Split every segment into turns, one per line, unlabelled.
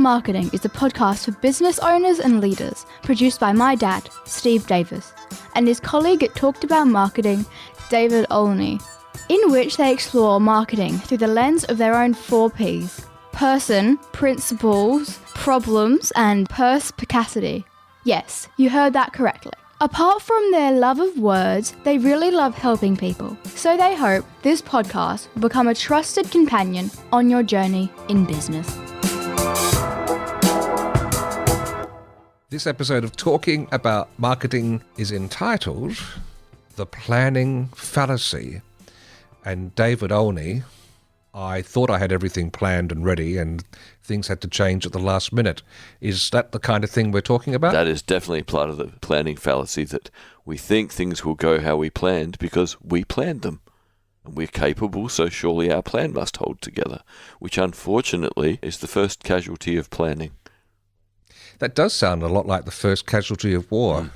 Marketing is a podcast for business owners and leaders, produced by my dad, Steve Davis, and his colleague at Talked About Marketing, David Olney, in which they explore marketing through the lens of their own 4 Ps: person, principles, problems, and perspicacity. Yes, you heard that correctly. Apart from their love of words, they really love helping people. So they hope this podcast will become a trusted companion on your journey in business.
This episode of Talking About Marketing is entitled The Planning Fallacy. And David Olney, I thought I had everything planned and ready and things had to change at the last minute. Is that the kind of thing we're talking about?
That is definitely part of the planning fallacy, that we think things will go how we planned because we planned them. And we're capable, so surely our plan must hold together, which unfortunately is the first casualty of planning.
That does sound a lot like the first casualty of war.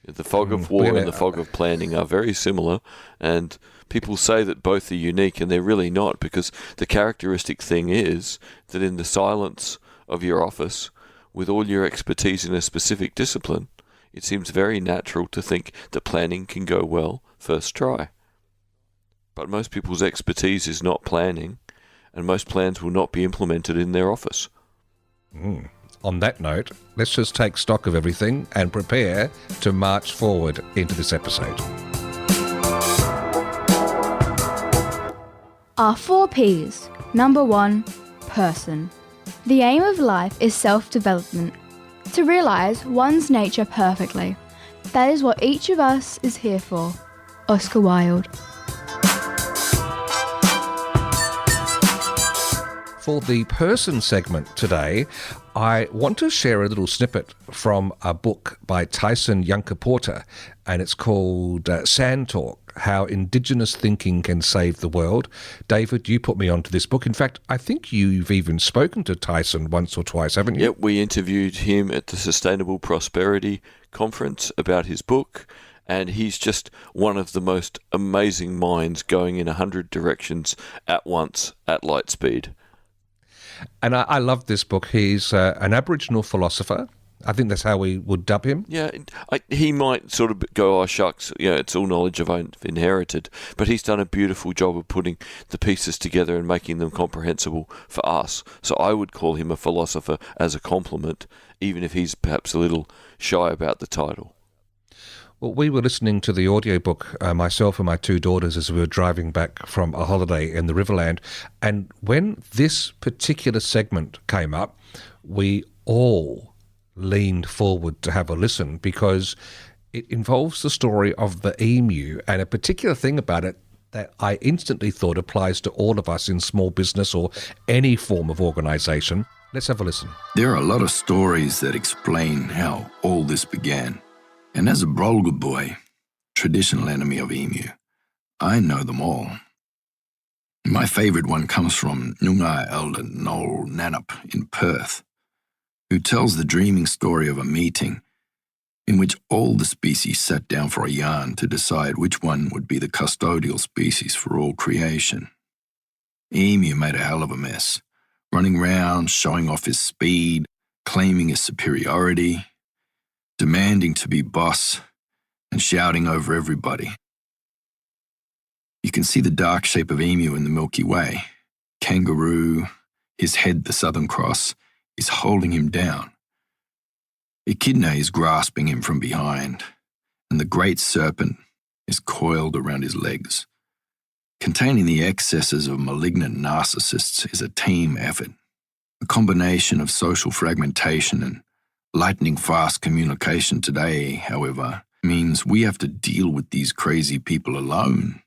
The fog of war and the fog of planning are very similar, and people say that both are unique, and they're really not, because the characteristic thing is that in the silence of your office, with all your expertise in a specific discipline, it seems very natural to think that planning can go well first try. But most people's expertise is not planning, and most plans will not be implemented in their office.
On that note, let's just take stock of everything and prepare to march forward into this episode.
Our 4 Ps. Number 1, person. The aim of life is self-development, to realise one's nature perfectly. That is what each of us is here for. Oscar Wilde.
For the person segment today, I want to share a little snippet from a book by Tyson Yunkaporta, and it's called Sand Talk, How Indigenous Thinking Can Save the World. David, you put me onto this book. In fact, I think you've even spoken to Tyson once or twice, haven't you?
Yep, we interviewed him at the Sustainable Prosperity Conference about his book, and he's just one of the most amazing minds going in 100 directions at once at light speed.
And I love this book. He's an Aboriginal philosopher. I think that's how we would dub him.
Yeah, he might sort of go, oh, shucks, it's all knowledge I've inherited. But he's done a beautiful job of putting the pieces together and making them comprehensible for us. So I would call him a philosopher as a compliment, even if he's perhaps a little shy about the title.
Well, we were listening to the audiobook, myself and my 2 daughters, as we were driving back from a holiday in the Riverland. And when this particular segment came up, we all leaned forward to have a listen because it involves the story of the emu and a particular thing about it that I instantly thought applies to all of us in small business or any form of organisation. Let's have a listen.
There are a lot of stories that explain how all this began. And as a Brolga boy, traditional enemy of emu, I know them all. My favourite one comes from Noongar elder Noel Nannup in Perth, who tells the dreaming story of a meeting in which all the species sat down for a yarn to decide which one would be the custodial species for all creation. Emu made a hell of a mess, running round, showing off his speed, claiming his superiority, demanding to be boss, and shouting over everybody. You can see the dark shape of emu in the Milky Way. Kangaroo, his head the Southern Cross, is holding him down. Echidna is grasping him from behind, and the great serpent is coiled around his legs. Containing the excesses of malignant narcissists is a team effort, a combination of social fragmentation and lightning-fast communication today, however, means we have to deal with these crazy people alone,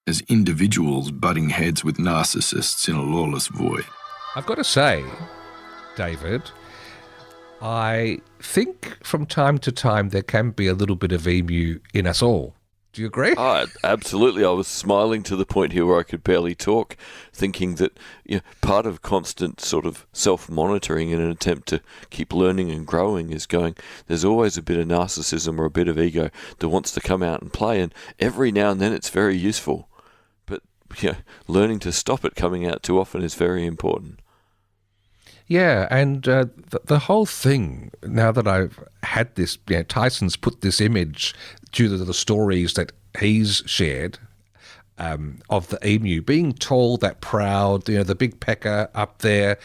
as individuals butting heads with narcissists in a lawless void.
I've got to say, David, I think from time to time there can be a little bit of emu in us all. Do you agree?
Oh, absolutely. I was smiling to the point here where I could barely talk, thinking that part of constant sort of self-monitoring in an attempt to keep learning and growing is going, there's always a bit of narcissism or a bit of ego that wants to come out and play, and every now and then it's very useful. But learning to stop it coming out too often is very important.
Yeah, and the whole thing, now that I've had this, Tyson's put this image due to the stories that he's shared of the emu being tall, that proud, the big pecker up there,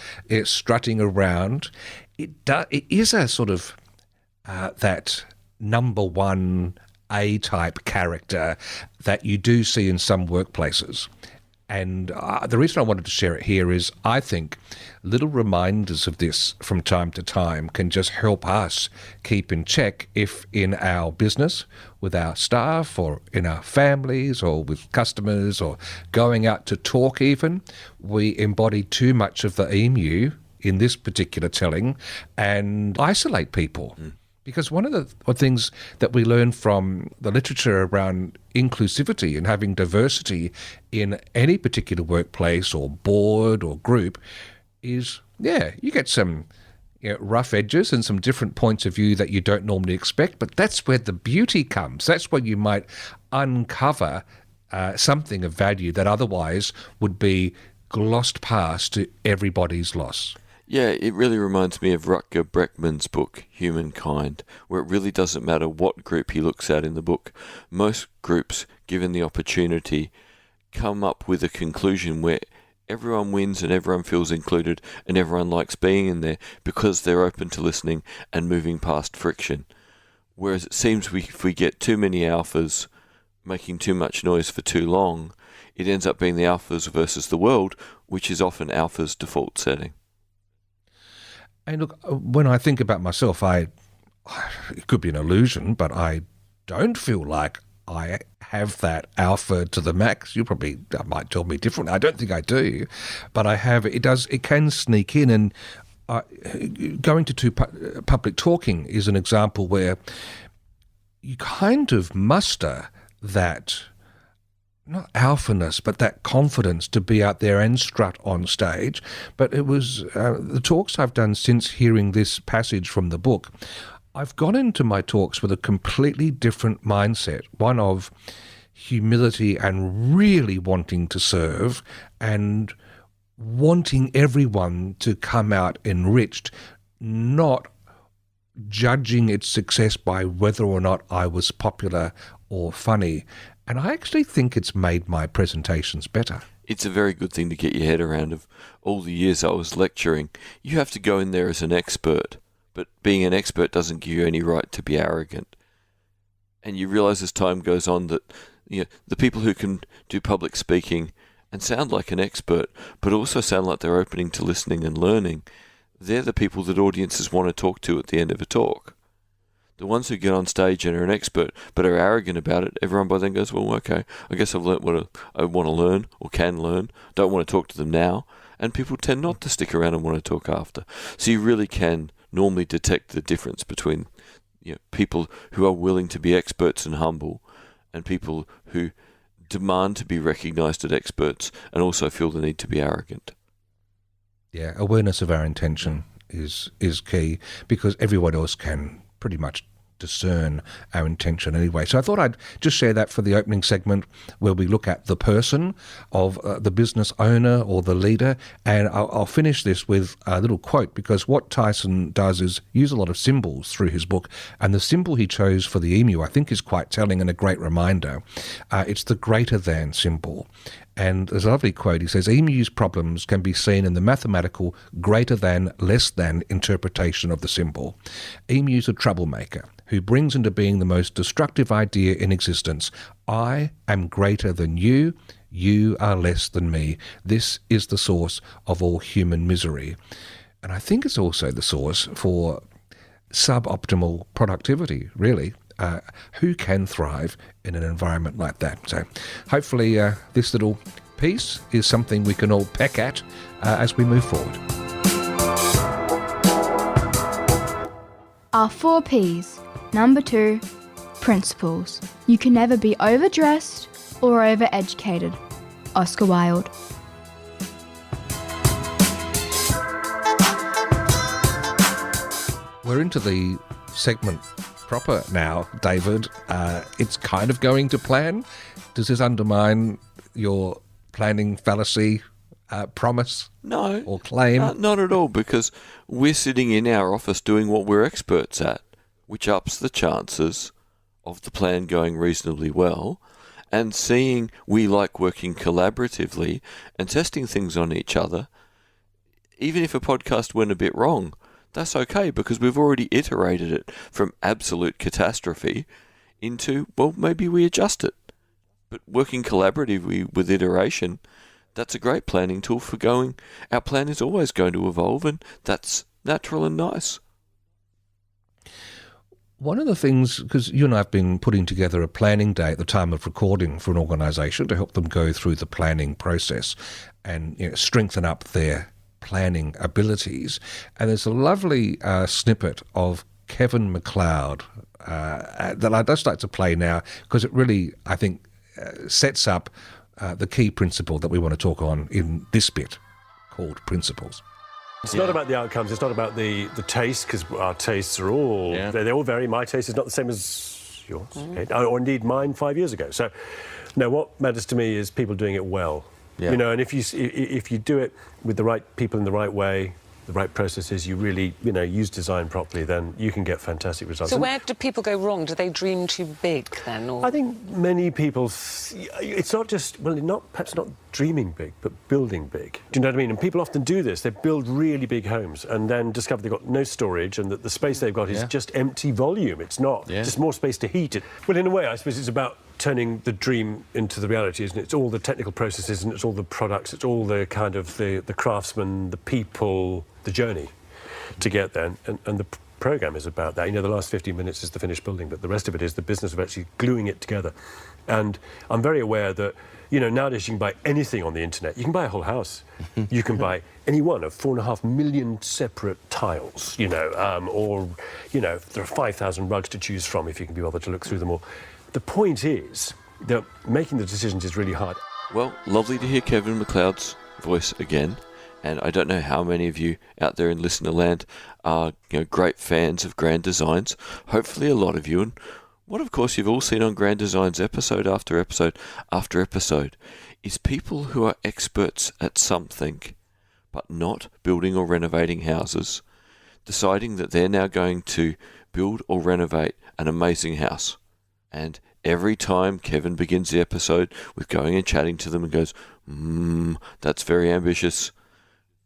strutting around. It is a sort of that number one A-type character that you do see in some workplaces. And the reason I wanted to share it here is I think little reminders of this from time to time can just help us keep in check if in our business, with our staff or in our families or with customers or going out to talk even, we embody too much of the emu in this particular telling and isolate people. Because one of the things that we learn from the literature around inclusivity and having diversity in any particular workplace or board or group is, you get some rough edges and some different points of view that you don't normally expect, but that's where the beauty comes. That's where you might uncover something of value that otherwise would be glossed past to everybody's loss.
Yeah, it really reminds me of Rutger Bregman's book, Humankind, where it really doesn't matter what group he looks at in the book. Most groups, given the opportunity, come up with a conclusion where everyone wins and everyone feels included and everyone likes being in there because they're open to listening and moving past friction. Whereas it seems if we get too many alphas making too much noise for too long, it ends up being the alphas versus the world, which is often alpha's default setting.
And look, when I think about myself, it could be an illusion, but I don't feel like I have that alpha to the max. You might tell me differently. I don't think I do, but I have. It can sneak in, and going to public talking is an example where you kind of muster that, not alphaness, but that confidence to be out there and strut on stage. But it was the talks I've done since hearing this passage from the book, I've gone into my talks with a completely different mindset, one of humility and really wanting to serve and wanting everyone to come out enriched, not judging its success by whether or not I was popular or funny. And I actually think it's made my presentations better.
It's a very good thing to get your head around. Of all the years I was lecturing, you have to go in there as an expert, but being an expert doesn't give you any right to be arrogant. And you realize as time goes on that the people who can do public speaking and sound like an expert, but also sound like they're opening to listening and learning, they're the people that audiences want to talk to at the end of a talk. The ones who get on stage and are an expert but are arrogant about it, everyone by then goes, well, okay, I guess I've learnt what I want to learn or can learn. Don't want to talk to them now. And people tend not to stick around and want to talk after. So you really can normally detect the difference between people who are willing to be experts and humble and people who demand to be recognised as experts and also feel the need to be arrogant.
Yeah, awareness of our intention is key, because everyone else can pretty much discern our intention anyway. So I thought I'd just share that for the opening segment, where we look at the person of the business owner or the leader. And I'll finish this with a little quote, because what Tyson does is use a lot of symbols through his book. And the symbol he chose for the emu, I think, is quite telling and a great reminder. It's the greater than symbol. And there's a lovely quote. He says, emu's problems can be seen in the mathematical greater than, less than interpretation of the symbol. Emu's a troublemaker who brings into being the most destructive idea in existence. I am greater than you. You are less than me. This is the source of all human misery. And I think it's also the source for suboptimal productivity, really. Who can thrive in an environment like that? So hopefully this little piece is something we can all peck at as we move forward.
Our 4 Ps. Number 2, principles. You can never be overdressed or overeducated. Oscar Wilde.
We're into the segment proper now, David. It's kind of going to plan. Does this undermine your planning fallacy promise
No,
or claim?
not at all, because we're sitting in our office doing what we're experts at, which ups the chances of the plan going reasonably well, and seeing we like working collaboratively and testing things on each other. Even if a podcast went a bit wrong, that's okay, because we've already iterated it from absolute catastrophe into, well, maybe we adjust it. But working collaboratively with iteration, that's a great planning tool for going, our plan is always going to evolve, and that's natural and nice.
One of the things, because you and I have been putting together a planning day at the time of recording for an organisation to help them go through the planning process and strengthen up their planning abilities. And there's a lovely snippet of Kevin MacLeod that I'd just like to play now, because it really, I think, sets up the key principle that we want to talk on in this bit called principles.
It's not about the outcomes, it's not about the taste, because our tastes are all, they all vary. My taste is not the same as yours, okay? Or indeed mine 5 years ago. So, no, what matters to me is people doing it well. Yeah. And if you do it with the right people in the right way, the right processes, you really, use design properly, then you can get fantastic results.
So where do people go wrong? Do they dream too big then? Or?
I think many people, it's not just, perhaps not dreaming big, but building big. Do you know what I mean? And people often do this. They build really big homes and then discover they've got no storage and that the space they've got is just empty volume. It's not, just more space to heat it. Well, in a way, I suppose it's about turning the dream into the reality, isn't it? It's all the technical processes and it's all the products, it's all the kind of the craftsmen, the people, the journey to get there. And the program is about that. The last 15 minutes is the finished building, but the rest of it is the business of actually gluing it together. And I'm very aware that, nowadays you can buy anything on the internet. You can buy a whole house. You can buy any one of 4.5 million separate tiles, or, there are 5,000 rugs to choose from if you can be bothered to look through them all. The point is that making the decisions is really hard.
Well, lovely to hear Kevin MacLeod's voice again. And I don't know how many of you out there in listener land are great fans of Grand Designs. Hopefully a lot of you. And what, of course, you've all seen on Grand Designs episode after episode after episode is people who are experts at something, but not building or renovating houses, deciding that they're now going to build or renovate an amazing house. And every time Kevin begins the episode with going and chatting to them and goes, that's very ambitious.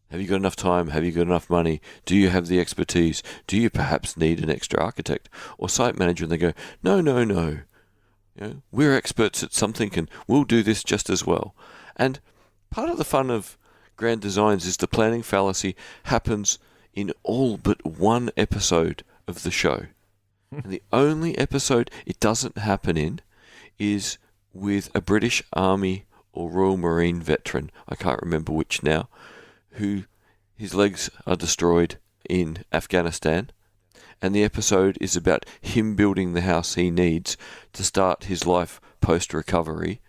Have you got enough time? Have you got enough money? Do you have the expertise? Do you perhaps need an extra architect or site manager? And they go, no. We're experts at something and we'll do this just as well. And part of the fun of Grand Designs is the planning fallacy happens in all but one episode of the show. And the only episode it doesn't happen in is with a British Army or Royal Marine veteran, I can't remember which now, who his legs are destroyed in Afghanistan. And the episode is about him building the house he needs to start his life post-recovery.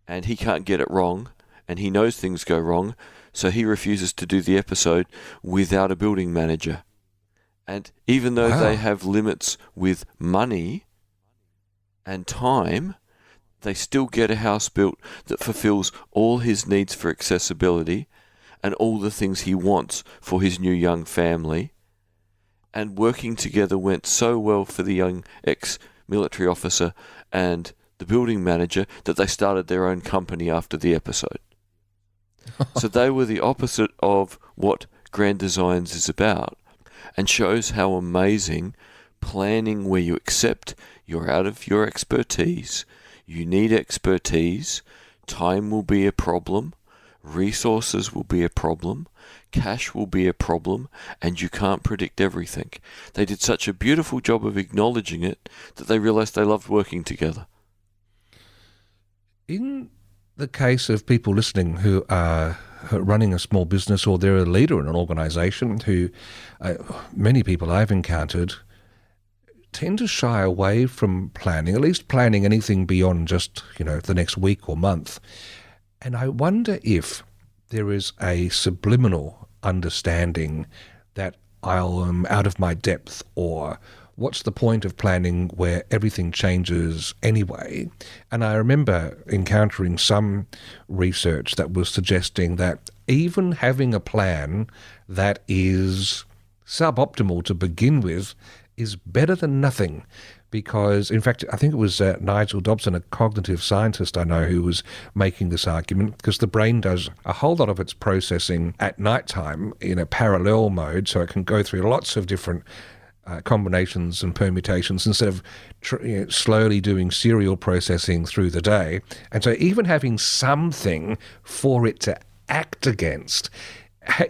And he can't get it wrong, and he knows things go wrong, so he refuses to do the episode without a building manager. And even though they have limits with money and time, they still get a house built that fulfills all his needs for accessibility and all the things he wants for his new young family. And working together went so well for the young ex-military officer and the building manager that they started their own company after the episode. So they were the opposite of what Grand Designs is about, and shows how amazing planning where you accept you're out of your expertise, you need expertise, time will be a problem, resources will be a problem, cash will be a problem, and you can't predict everything. They did such a beautiful job of acknowledging it that they realised they loved working together.
In the case of people listening who are running a small business or they're a leader in an organisation who many people I've encountered tend to shy away from planning, at least planning anything beyond just, the next week or month. And I wonder if there is a subliminal understanding that I'm out of my depth or what's the point of planning where everything changes anyway? And I remember encountering some research that was suggesting that even having a plan that is suboptimal to begin with is better than nothing. Because, in fact, I think it was Nigel Dobson, a cognitive scientist I know, who was making this argument, because the brain does a whole lot of its processing at nighttime in a parallel mode, so it can go through lots of different combinations and permutations instead of slowly doing serial processing through the day. And so even having something for it to act against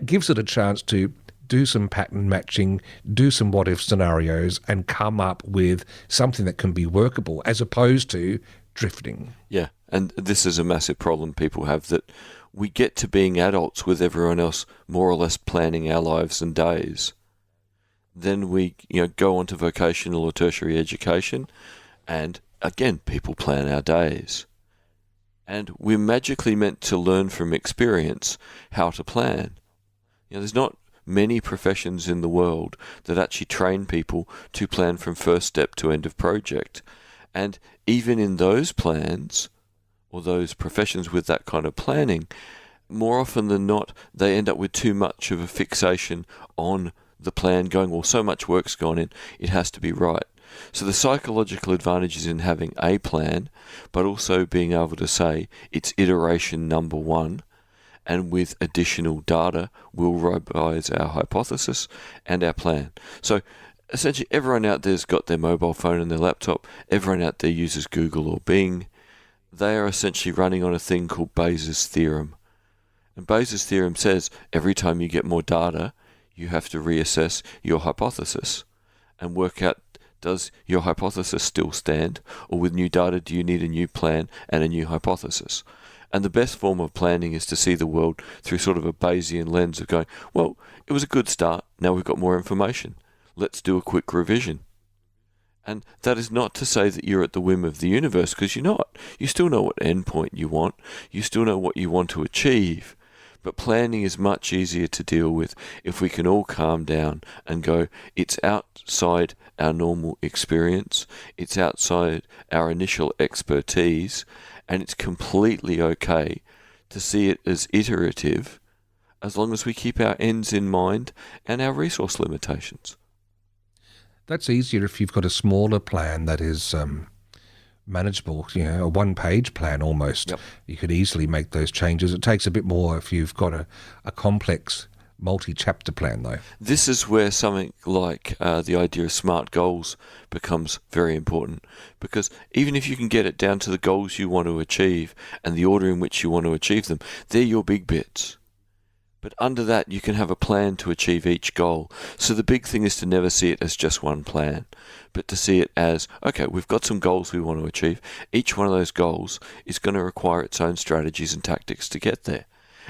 gives it a chance to do some pattern matching, do some what-if scenarios, and come up with something that can be workable, as opposed to drifting.
Yeah, and this is a massive problem people have, that we get to being adults with everyone else more or less planning our lives and days. Then we go on to vocational or tertiary education, and again, people plan our days. And we're magically meant to learn from experience how to plan. There's not many professions in the world that actually train people to plan from first step to end of project. And even in those plans, or those professions with that kind of planning, more often than not, they end up with too much of a fixation on the plan, going, well, so much work's gone in, it has to be right. So the psychological advantage is in having a plan, but also being able to say it's iteration number one, and with additional data, we'll revise our hypothesis and our plan. So essentially, everyone out there's got their mobile phone and their laptop. Everyone out there uses Google or Bing. They are essentially running on a thing called Bayes' theorem. And Bayes' theorem says every time you get more data, you have to reassess your hypothesis and work out, does your hypothesis still stand? Or with new data, do you need a new plan and a new hypothesis? And the best form of planning is to see the world through sort of a Bayesian lens of going, well, it was a good start, now we've got more information. Let's do a quick revision. And that is not to say that you're at the whim of the universe, because you're not. You still know what endpoint you want. You still know what you want to achieve. But planning is much easier to deal with if we can all calm down and go, it's outside our normal experience, it's outside our initial expertise, and it's completely okay to see it as iterative as long as we keep our ends in mind and our resource limitations.
That's easier if you've got a smaller plan that is manageable, a one-page plan almost.
Yep.
You could easily make those changes. It takes a bit more if you've got a complex multi-chapter plan, though.
This is where something like the idea of SMART goals becomes very important, because even if you can get it down to the goals you want to achieve and the order in which you want to achieve them, they're your big bits. But under that, you can have a plan to achieve each goal. So the big thing is to never see it as just one plan, but to see it as, okay, we've got some goals we want to achieve. Each one of those goals is going to require its own strategies and tactics to get there.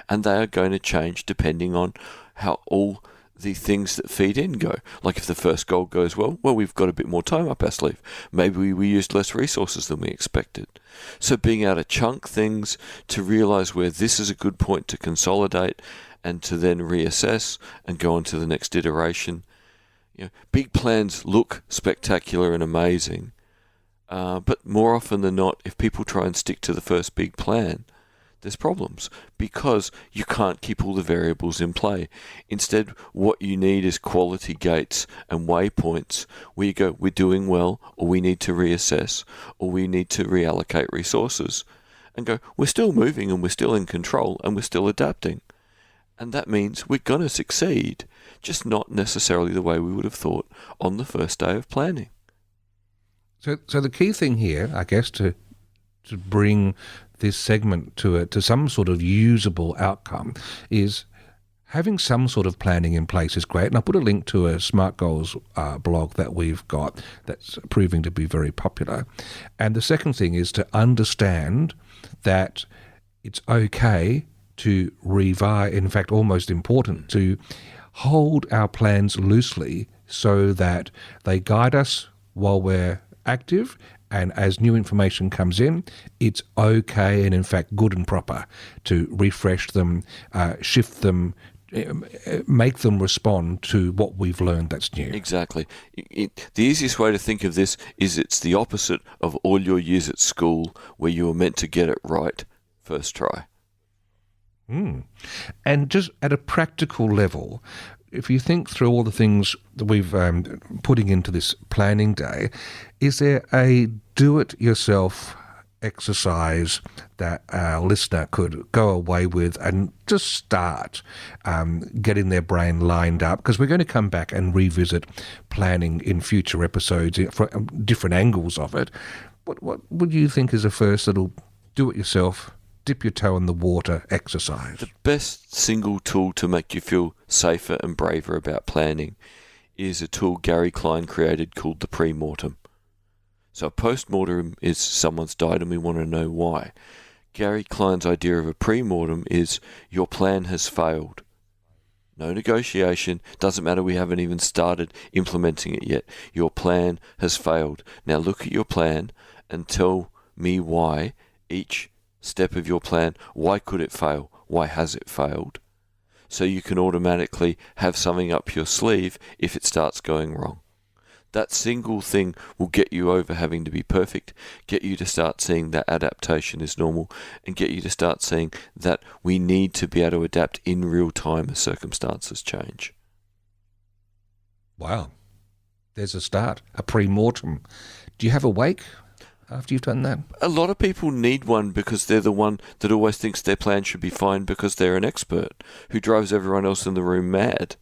And they are going to change depending on how all the things that feed in go. Like if the first goal goes well, we've got a bit more time up our sleeve. Maybe we used less resources than we expected. So being able to chunk things, to realize where this is a good point to consolidate and to then reassess and go on to the next iteration. Big plans look spectacular and amazing, but more often than not, if people try and stick to the first big plan, there's problems because you can't keep all the variables in play. Instead, what you need is quality gates and waypoints where you go, we're doing well, or we need to reassess, or we need to reallocate resources, and go, we're still moving and we're still in control and we're still adapting. And that means we're going to succeed, just not necessarily the way we would have thought on the first day of planning.
So the key thing here, I guess, to bring this segment to some sort of usable outcome is having some sort of planning in place is great. And I'll put a link to a Smart Goals blog that we've got that's proving to be very popular. And the second thing is to understand that it's okay to revise, in fact, almost important, to hold our plans loosely so that they guide us while we're active, and as new information comes in, it's okay and in fact good and proper to refresh them, shift them, make them respond to what we've learned that's new.
Exactly. The easiest way to think of this is it's the opposite of all your years at school where you were meant to get it right first try.
And just at a practical level, if you think through all the things that we've putting into this planning day, is there a do-it-yourself exercise that our listener could go away with and just start getting their brain lined up? Because we're going to come back and revisit planning in future episodes from different angles of it. What would you think is a first little do-it-yourself, dip your toe in the water exercise?
The best single tool to make you feel safer and braver about planning is a tool Gary Klein created called the pre-mortem. So a post-mortem is someone's died and we want to know why. Gary Klein's idea of a pre-mortem is your plan has failed. No negotiation, doesn't matter, we haven't even started implementing it yet. Your plan has failed. Now look at your plan and tell me why each step of your plan, why could it fail? Why has it failed? So you can automatically have something up your sleeve if it starts going wrong. That single thing will get you over having to be perfect, get you to start seeing that adaptation is normal, and get you to start seeing that we need to be able to adapt in real time as circumstances change.
Wow. There's a start, a pre-mortem. Do you have a wake after you've done that?
A lot of people need one because they're the one that always thinks their plan should be fine because they're an expert who drives everyone else in the room mad.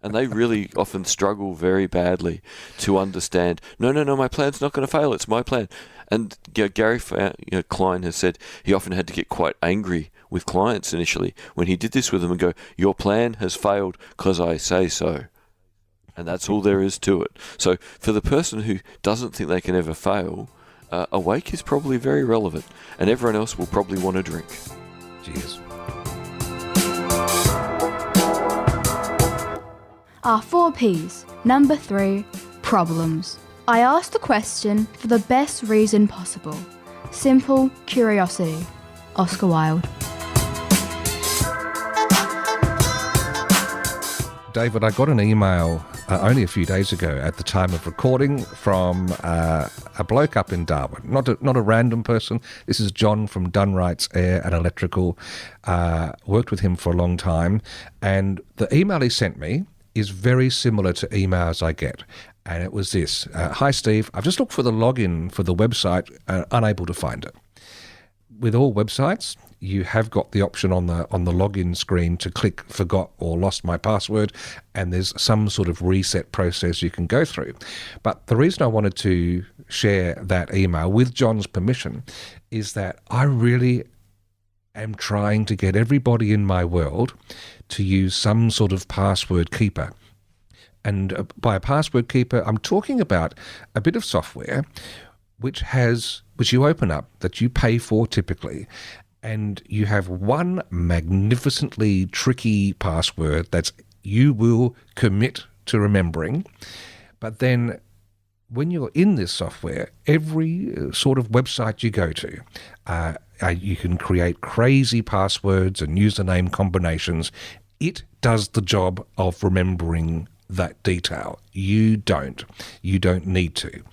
And they really often struggle very badly to understand, no, my plan's not going to fail, it's my plan. And Gary Klein has said he often had to get quite angry with clients initially when he did this with them and go, your plan has failed because I say so. And that's all there is to it. So for the person who doesn't think they can ever fail, a wake is probably very relevant, and everyone else will probably want a drink.
Cheers.
Our 4 Ps. Number 3, problems. I asked the question for the best reason possible. Simple curiosity. Oscar Wilde.
David, I got an email only a few days ago at the time of recording from a bloke up in Darwin. Not a random person. This is John from Dunwright's Air and Electrical. Worked with him for a long time. And the email he sent me is very similar to emails I get. And it was this. Hi, Steve. I've just looked for the login for the website, unable to find it. With all websites, you have got the option on the login screen to click forgot or lost my password, and there's some sort of reset process you can go through. But the reason I wanted to share that email with John's permission is that I really am trying to get everybody in my world to use some sort of password keeper. And by a password keeper, I'm talking about a bit of software which you open up, that you pay for typically, and you have one magnificently tricky password that you will commit to remembering. But then when you're in this software, every sort of website you go to, you can create crazy passwords and username combinations. It does the job of remembering that detail. You don't need to.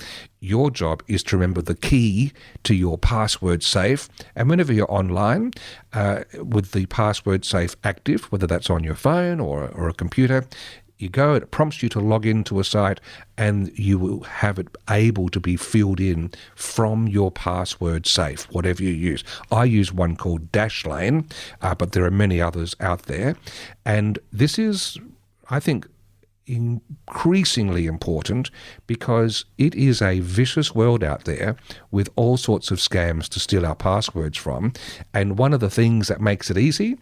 Your job is to remember the key to your password safe, and whenever you're online with the password safe active, whether that's on your phone or a computer, you go, it prompts you to log into a site, and you will have it able to be filled in from your password safe, whatever you use. I use one called Dashlane, but there are many others out there, and this is, I think, increasingly important because it is a vicious world out there with all sorts of scams to steal our passwords from. And one of the things that makes it easy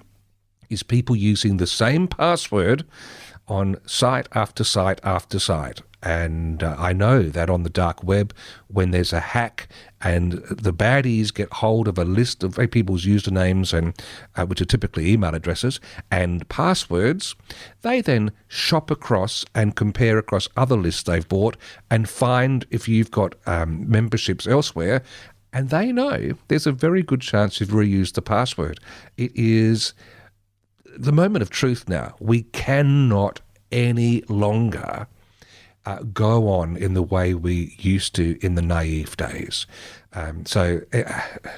is people using the same password on site after site after site. And I know that on the dark web, when there's a hack and the baddies get hold of a list of people's usernames, and which are typically email addresses, and passwords, they then shop across and compare across other lists they've bought and find if you've got memberships elsewhere, and they know there's a very good chance you've reused the password. It is the moment of truth now. We cannot any longer go on in the way we used to in the naive days. So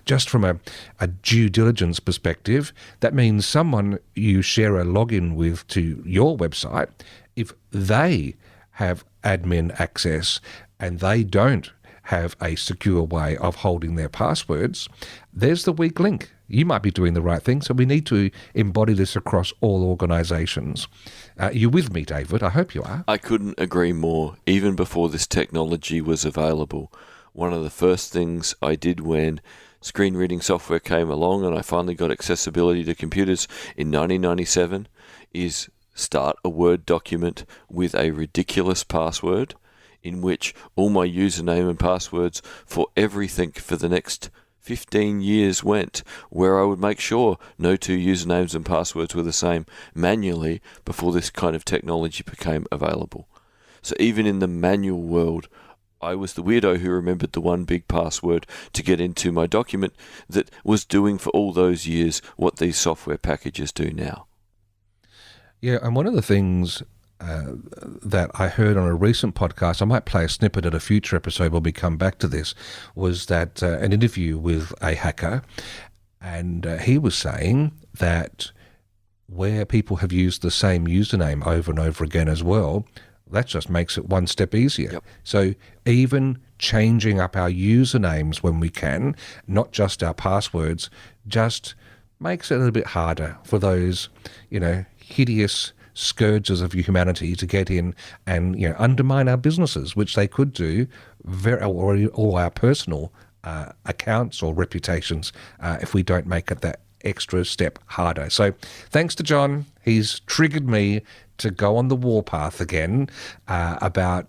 just from a due diligence perspective, that means someone you share a login with to your website, if they have admin access and they don't have a secure way of holding their passwords, there's the weak link. You might be doing the right thing, so we need to embody this across all organisations. You with me, David? I hope you are.
I couldn't agree more. Even before this technology was available, one of the first things I did when screen reading software came along and I finally got accessibility to computers in 1997 is start a Word document with a ridiculous password in which all my username and passwords for everything for the next 15 years went, where I would make sure no two usernames and passwords were the same manually before this kind of technology became available. So even in the manual world, I was the weirdo who remembered the one big password to get into my document that was doing for all those years what these software packages do now.
Yeah, and one of the things that I heard on a recent podcast, I might play a snippet at a future episode when we come back to this, was that an interview with a hacker, and he was saying that where people have used the same username over and over again as well, that just makes it one step easier.
Yep.
So even changing up our usernames when we can, not just our passwords, just makes it a little bit harder for those, hideous scourges of humanity to get in and undermine our businesses, which they could do, or our personal accounts or reputations if we don't make it that extra step harder. So thanks to John, he's triggered me to go on the warpath again about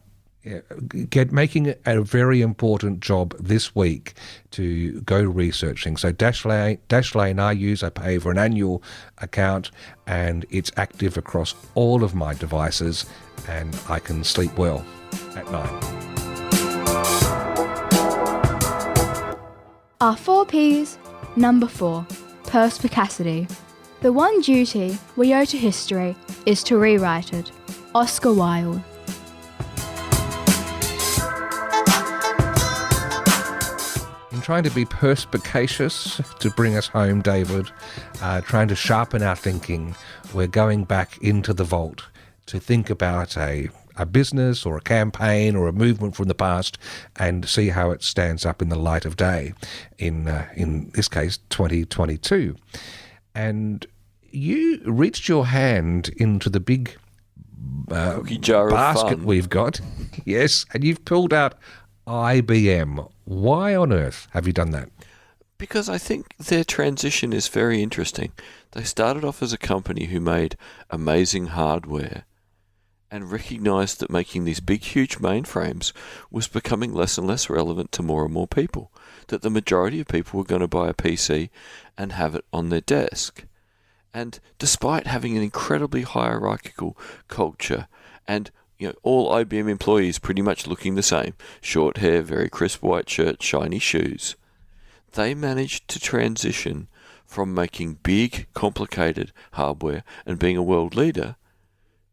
making a very important job this week to go researching. So Dashlane I pay for an annual account and it's active across all of my devices and I can sleep well at night.
Our 4 Ps. Number 4. Perspicacity. The one duty we owe to history is to rewrite it. Oscar Wilde.
In trying to be perspicacious to bring us home, David, trying to sharpen our thinking, we're going back into the vault to think about a business or a campaign or a movement from the past and see how it stands up in the light of day, in this case 2022. And you reached your hand into the big
jar
basket we've got, yes, and you've pulled out IBM. Why on earth have you done that?
Because I think their transition is very interesting. They started off as a company who made amazing hardware and recognized that making these big, huge mainframes was becoming less and less relevant to more and more people, that the majority of people were going to buy a PC and have it on their desk. And despite having an incredibly hierarchical culture and all IBM employees pretty much looking the same, short hair, very crisp white shirt, shiny shoes, they managed to transition from making big, complicated hardware and being a world leader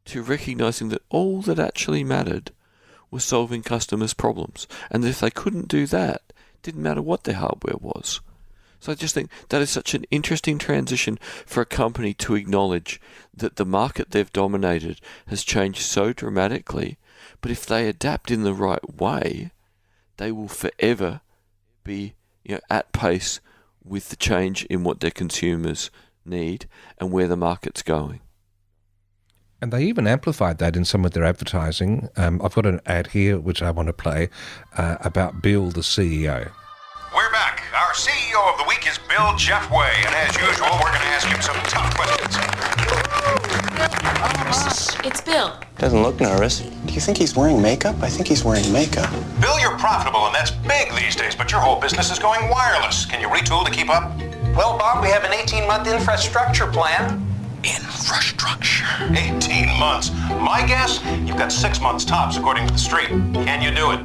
to recognizing that all that actually mattered was solving customers' problems. And if they couldn't do that, it didn't matter what their hardware was. So I just think that is such an interesting transition for a company to acknowledge that the market they've dominated has changed so dramatically, but if they adapt in the right way, they will forever be at pace with the change in what their consumers need and where the market's going.
And they even amplified that in some of their advertising. I've got an ad here which I want to play about Bill, the CEO.
We're back. Our CEO of the week is Bill Jeffway, and as usual, we're going to ask him some tough questions.
It's Bill.
Doesn't look nervous. Do you think he's wearing makeup? I think he's wearing makeup.
Bill, you're profitable, and that's big these days, but your whole business is going wireless. Can you retool to keep up?
Well, Bob, we have an 18-month infrastructure plan.
infrastructure. 18 months. My guess, you've got 6 months tops, according to the street. Can you do it?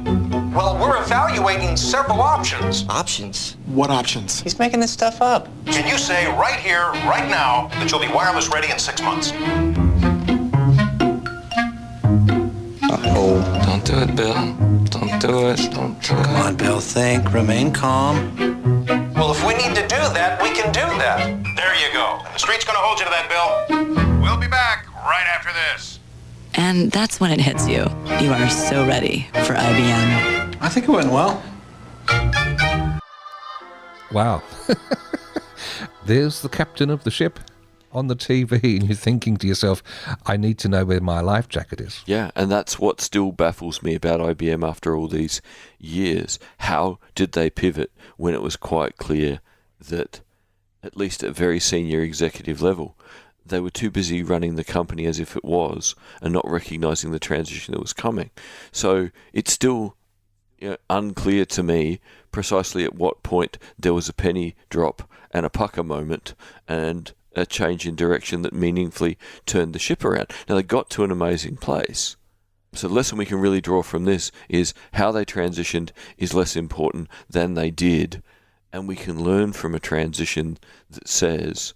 Well, we're evaluating several options.
Options? What options? He's making this stuff up.
Can you say right here, right now, that you'll be wireless ready in 6 months?
Uh-oh.
Don't do it, Bill. Don't do it. Don't do it.
Come on, Bill. Think. Remain calm.
Well, if we need to do that, we can do that. There you go. And the street's going to hold you to that, Bill. We'll be back right after this.
And that's when it hits you. You are so ready for IBM.
I think it went well.
Wow. There's the captain of the ship on the TV, and you're thinking to yourself, I need to know where my life jacket is.
Yeah, and that's what still baffles me about IBM after all these years. How did they pivot when it was quite clear that, at least at very senior executive level, they were too busy running the company as if it was and not recognizing the transition that was coming? So it's still unclear to me precisely at what point there was a penny drop and a pucker moment and a change in direction that meaningfully turned the ship around. Now, they got to an amazing place. So the lesson we can really draw from this is how they transitioned is less important than they did. And we can learn from a transition that says,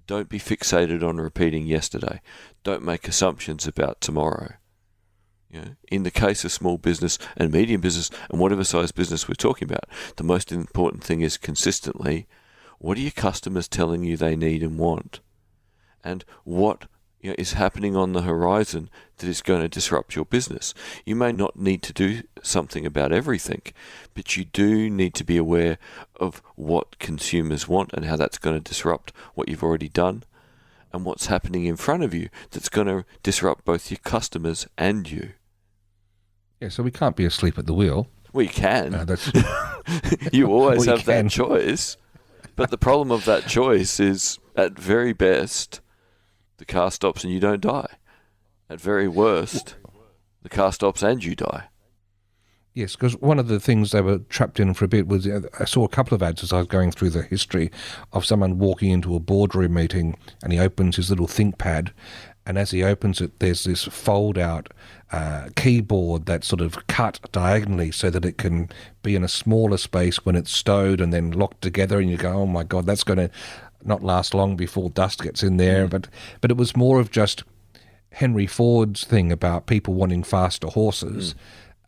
don't be fixated on repeating yesterday. Don't make assumptions about tomorrow. In the case of small business and medium business and whatever size business we're talking about, the most important thing is consistently, what are your customers telling you they need and want? And what is happening on the horizon that is going to disrupt your business? You may not need to do something about everything, but you do need to be aware of what consumers want and how that's going to disrupt what you've already done and what's happening in front of you that's going to disrupt both your customers and you.
Yeah, so we can't be asleep at the wheel.
Well, you can. You always have that choice. But the problem of that choice is, at very best, the car stops and you don't die. At very worst, the car stops and you die.
Yes, because one of the things they were trapped in for a bit was, I saw a couple of ads as I was going through the history of someone walking into a boardroom meeting and he opens his little ThinkPad, and as he opens it, there's this fold-out keyboard that's sort of cut diagonally so that it can be in a smaller space when it's stowed and then locked together, and you go, oh my God, that's going to not last long before dust gets in there. But it was more of just Henry Ford's thing about people wanting faster horses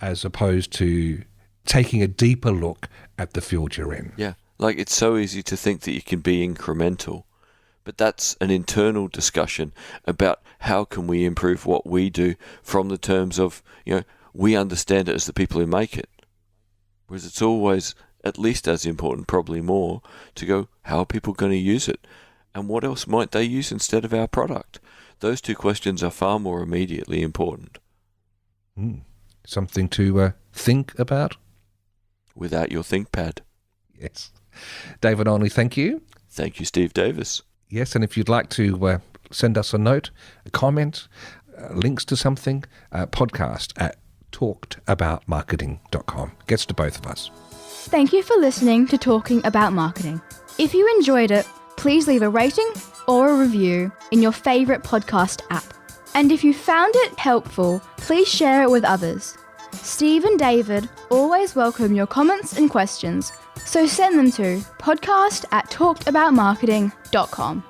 as opposed to taking a deeper look at the field you're in.
Yeah, like it's so easy to think that you can be incremental. But that's an internal discussion about how can we improve what we do from the terms of, we understand it as the people who make it. Whereas it's always at least as important, probably more, to go, how are people going to use it? And what else might they use instead of our product? Those two questions are far more immediately important.
Something to think about?
Without your ThinkPad.
Yes. David Olney, thank you.
Thank you, Steve Davis.
Yes, and if you'd like to send us a note, a comment, links to something, podcast at talkedaboutmarketing.com. Gets to both of us.
Thank you for listening to Talking About Marketing. If you enjoyed it, please leave a rating or a review in your favourite podcast app. And if you found it helpful, please share it with others. Steve and David always welcome your comments and questions, so send them to podcast@talkedaboutmarketing.com.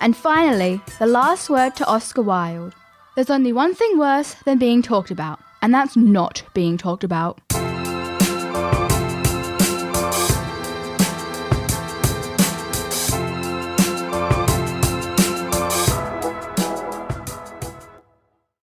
And finally, the last word to Oscar Wilde. There's only one thing worse than being talked about, and that's not being talked about.